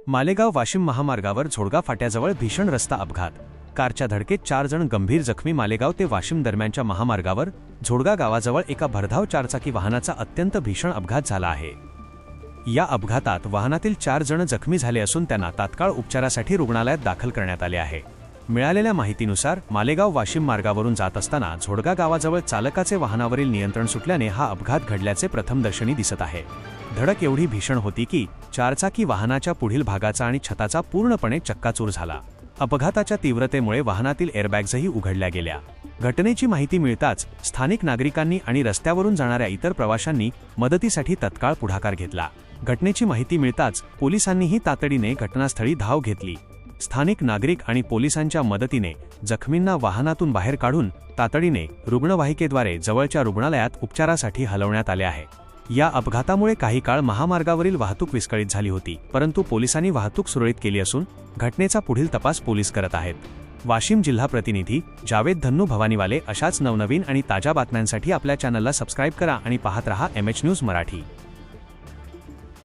मालेगाव वाशिम महामार्गावर झोडगा फाट्याजवळ भीषण रस्ता अपघात। कारच्या धडकेत 4 जण गंभीर जखमी। मालेगाव ते वाशिम दरम्यानच्या महामार्गावर झोडगा गावाजवळ एका भरधाव 4 चाकी वाहनाचा अत्यंत भीषण अपघात झाला आहे। या अपघातात वाहनातील 4 जण जखमी झाले असून त्यांना तात्काळ उपचारासाठी रुग्णालयात दाखल करण्यात आले आहे। मिळालेल्या माहितीनुसार मालेगाव वाशिम मार्गावरून जात असताना झोडगा गावाजवळ चालकाचे वाहनावरील नियंत्रण सुटल्याने हा अपघात घडल्याचे प्रथमदर्शनी दिसत आहे। धडक एवढी भीषण होती की 4 चाकी वाहनाच्या पुढील भागाचा आणि छताचा पूर्णपणे चक्काचूर झाला। अपघाताच्या तीव्रतेमुळे वाहनातील एअरबॅग्सही उघडल्या गेल्या। घटनेची माहिती मिळताच स्थानिक नागरिकांनी आणि रस्त्यावरून जाणाऱ्या इतर प्रवाशांनी मदतीसाठी तत्काळ पुढाकार घेतला। घटनेची माहिती मिळताच पोलिसांनीही तातडीने घटनास्थळी धाव घेतली। स्थानिक नागरिक आणि पोलिसांच्या मदतीने जखमींना वाहनातून बाहेर काढून तातडीने रुग्णवाहिकेद्वारे जवळच्या रुग्णालयात उपचारासाठी हलवण्यात आले आहे। या अपघातामुळे काही काळ महामार्गावरील वाहतूक विस्कळीत झाली होती, परंतु पोलिसांनी वाहतूक सुरळीत केली असून घटनेचा पुढील तपास पोलीस करत आहेत। वाशिम जिल्हा प्रतिनिधी जावेद धन्नू भवानीवाले अशाच नवनवीन आणि ताज्या बातम्यांसाठी आपल्या चॅनलला सबस्क्राइब करा आणि पाहत रहा MH न्यूज मराठी।